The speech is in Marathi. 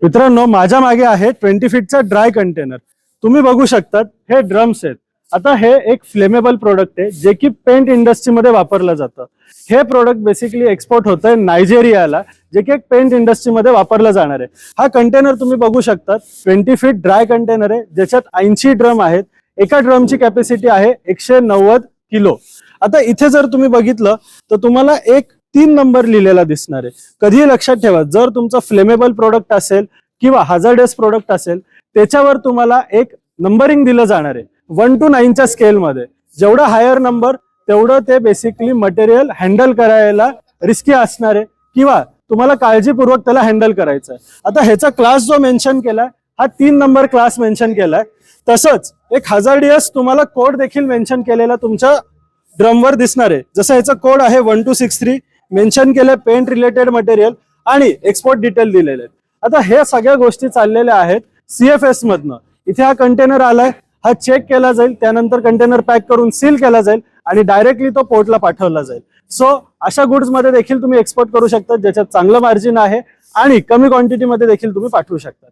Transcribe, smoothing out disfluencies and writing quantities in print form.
मित्रांनो, माझ्या मागे आहे 20 फीटचा ड्राय कंटेनर. तुम्ही बघू शकतात हे ड्रम्स आहेत. आता हे एक फ्लेमेबल प्रोडक्ट आहे जे की पेंट इंडस्ट्रीमध्ये वापरलं जातं. हे प्रोडक्ट बेसिकली एक्सपोर्ट होतंय नायजेरियाला, जे की एक पेंट इंडस्ट्रीमध्ये वापरलं जाणार आहे. हा कंटेनर तुम्ही बघू शकतात 20 फीट ड्राय कंटेनर आहे, ज्याच्यात 80 ड्रम आहेत. एका ड्रमची कॅपॅसिटी आहे 190 किलो. आता इथे जर तुम्ही बघितलं तर तुम्हाला एक 3 नंबर लिहिलेला दिसणार आहे. कधीही लक्षात ठेवा, जर तुमचं फ्लेमेबल प्रोडक्ट असेल किंवा हॅझार्डस प्रोडक्ट असेल, त्याच्यावर तुम्हाला एक नंबरिंग दिलं जाणार आहे 1 to 9 च्या स्केलमध्ये. जेवढा हायर नंबर तेवढं ते बेसिकली मटेरियल हँडल करायला रिस्की असणार आहे किंवा तुम्हाला काळजीपूर्वक त्याला हँडल करायचं आहे. आता ह्याचा क्लास जो मेन्शन केलाय हा 3 नंबर क्लास मेन्शन केलाय. तसंच एक हॅझार्डियस तुम्हाला कोड देखील मेन्शन केलेला तुमच्या ड्रमवर दिसणार आहे. जसं ह्याचा कोड आहे 1263 मेन्शन केलंय, पेंट रिलेटेड मटेरियल आणि एक्सपोर्ट डिटेल दिलेले आहेत. आता हे सगळ्या गोष्टी चाललेल्या आहेत CFS मधनं. इथे हा कंटेनर आलाय, हा चेक केला जाईल, त्यानंतर कंटेनर पॅक करून सील केला जाईल आणि डायरेक्टली तो पोर्टला पाठवला जाईल. सो अशा गुड्स मध्ये देखील तुम्ही एक्सपोर्ट करू शकता, ज्याच्यात चांगलं मार्जिन आहे आणि कमी क्वांटिटी मध्ये देखील तुम्ही पाठवू शकता.